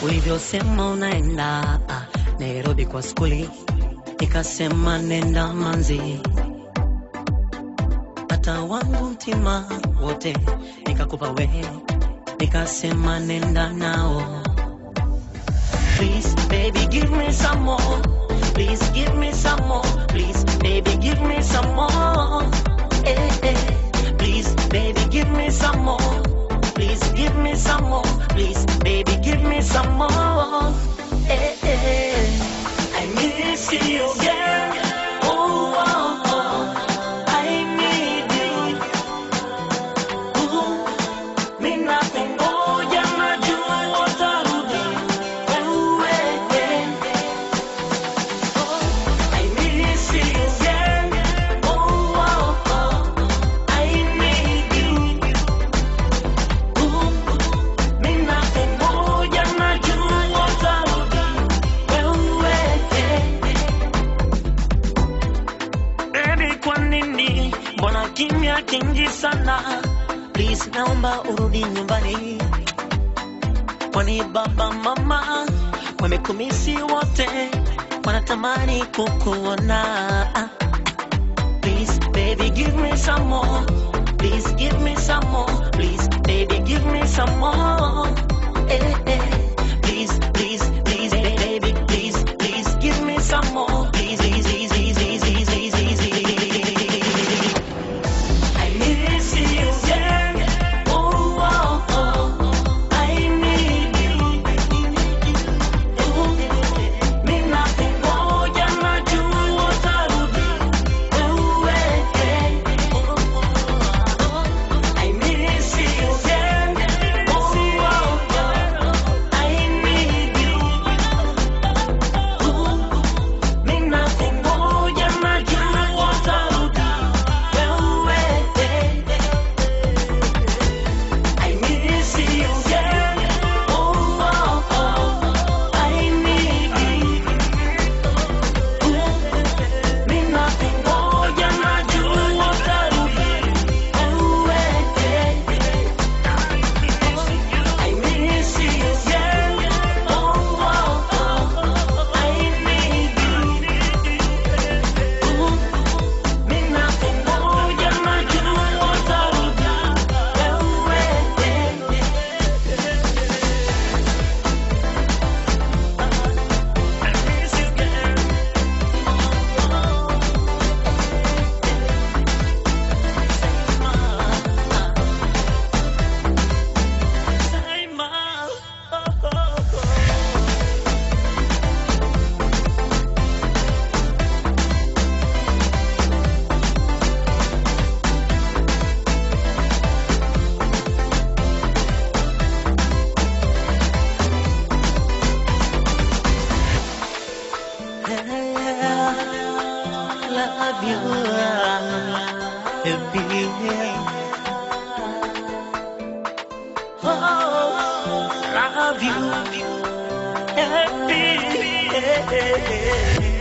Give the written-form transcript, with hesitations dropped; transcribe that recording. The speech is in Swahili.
Ulivyosema unaenda Nairobi kwa skuli, nikasema nenda Manzi. Hata wangu mtima wote nikakupa wewe, nikasema nenda nao. Please baby give me some more, please give me some more, please baby give me some more. Please baby give me some more, please give me some more, please baby give me some more. I miss you again. Oh, oh, oh. I need you. Mimi nakungoja, najua utarudi wewe. I miss you again. Oh, oh, oh. I need you. Mimi nakungoja, najua utarudi wewe. Baby, kwa nini mbona kimya kingi sana? Please naomba urudi nyumbani, kwani baba mama wamekumisi wote, wanatamani kukuona. Please baby give me some more, please give me some more, please baby give me some more. Please please please baby please please give me some more, please please please please please please please. I miss you again. Oh, oh, oh. I need you. Mimi nakungoja, najua utarudi wewe. I miss you again. Oh, oh, oh. I need you. Mimi nakungoja, najua utarudi wewe. I miss you again. Oh, oh, oh. I need you. Mimi nakungoja, najua utarudi wewe. I miss you again. Oh, oh, oh. I need you. Mimi nakungoja, najua utarudi wewe. Love you, baby. Oh, love you, baby.